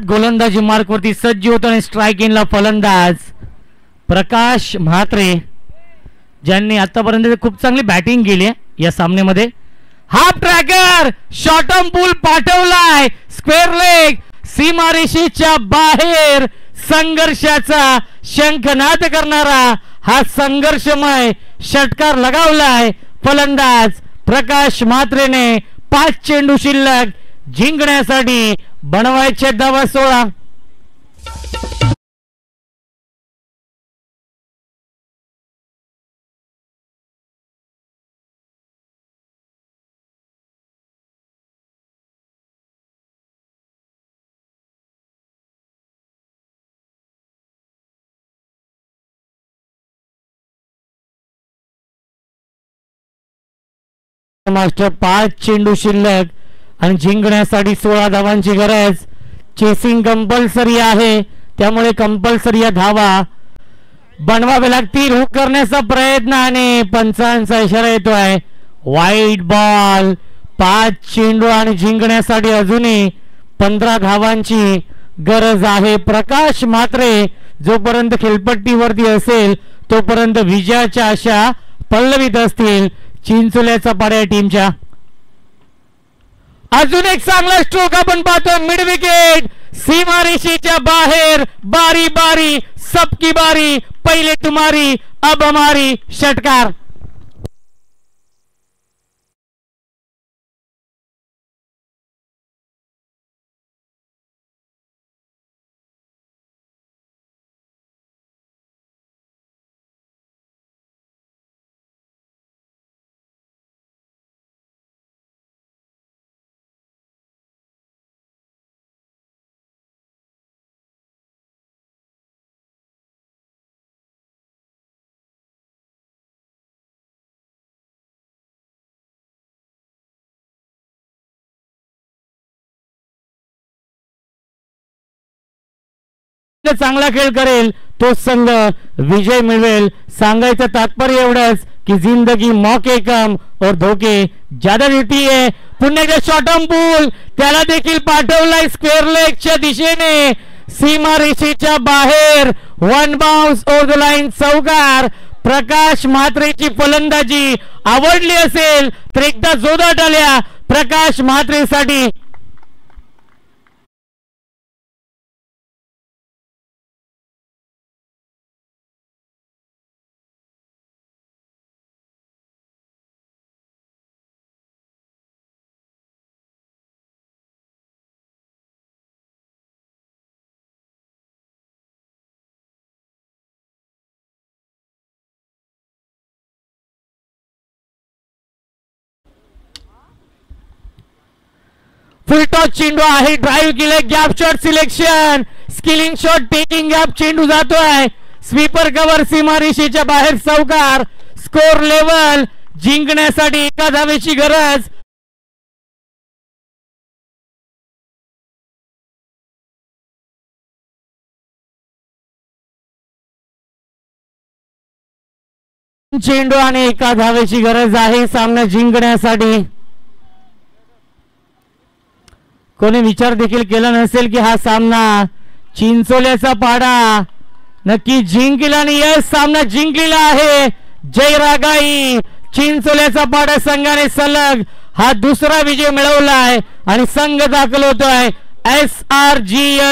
गोलंदाजी मार्क वरती सज्ज होतो आणि स्ट्राइक इनला फलंदाज प्रकाश म्हात्रे, ज्यांनी आतापर्यंत खूप चांगली बॅटिंग केली आहे या सामन्यामध्ये. हाफ ट्रॅकर शॉर्टम पूल पाठवलाय, स्क्वेअर लेग सीमारेषेच्या बाहेर संघर्षाचा शंखनाद करणारा हा संघर्षमय षटकार लगावलाय. फलंदाज प्रकाश म्हात्रेने 5 चेंडू शिल्लक जिंकण्यासाठी बनवायचे धावा 16. मास्टर 5 चेंडू शिल्लक आणि जिंकण्यासाठी 16 धावांची गरज. चेसिंग कंपल्सरी आहे, त्यामुळे कंपल्सरी या धावा बनवावे लागतील. हुक करण्याचा प्रयत्न आणि पंचांचा इशारा येतोय. White ball. 5 चेंडू आणि जिंकण्यासाठी अजूनही 15 धावांची गरज आहे. प्रकाश म्हात्रे जोपर्यंत खेळपट्टीवरती असेल तोपर्यंत विजयाच्या आशा पल्लवित असतील चिंचोल्याचा पाड्या टीमच्या. अजून एक चांगला स्ट्रोक आपण पाहतो. मिड विकेट सीमारेषेच्या बाहेर. बारी बारी सबकी बारी, पहिले तुम्हारी अब हमारी षटकार. चांगला खेळ करेल तो संघ विजय मिळवेल. सांगायचं तात्पर्य एवढंच की जिंदगी मौके कम और धोके ज्यादा देती है. पुन्हा एकदा शॉर्टम पूल, त्याला देखील पाठवलाय स्क्वेअर लेगच्या दिशेने. सीमारेषेच्या बाहेर. 1 बाउन्स ओव्हर द लाईन. चौकार. प्रकाश म्हात्रेची फलंदाजी आवडली असेल तर एकदा जोरदार टाळ्या प्रकाश म्हात्रेसाठी. फुल टॉस चेंडू आहे. ड्राइव्ह केले. Gap shot selection. Skilling shot taking gap चेंडू जातोय. स्वीपर कव्हर सीमारेषेच्या बाहेर. चौकार. Score level. जिंकण्यासाठी 1 धावेची गरज. चेंडू आणि 1 धावेची गरज आहे सामना जिंकण्यासाठी. कोणी विचार देखील केला नसेल की हा सामना चिंचोल्याचा पाडा नक्की जिंकेल आणि यश सामना जिंकलेला आहे. जय रागाई. चिंचोल्याचा पाडा संघाने सलग हा दुसरा विजय मिळवलाय आणि संघ दाखल होतोय SRG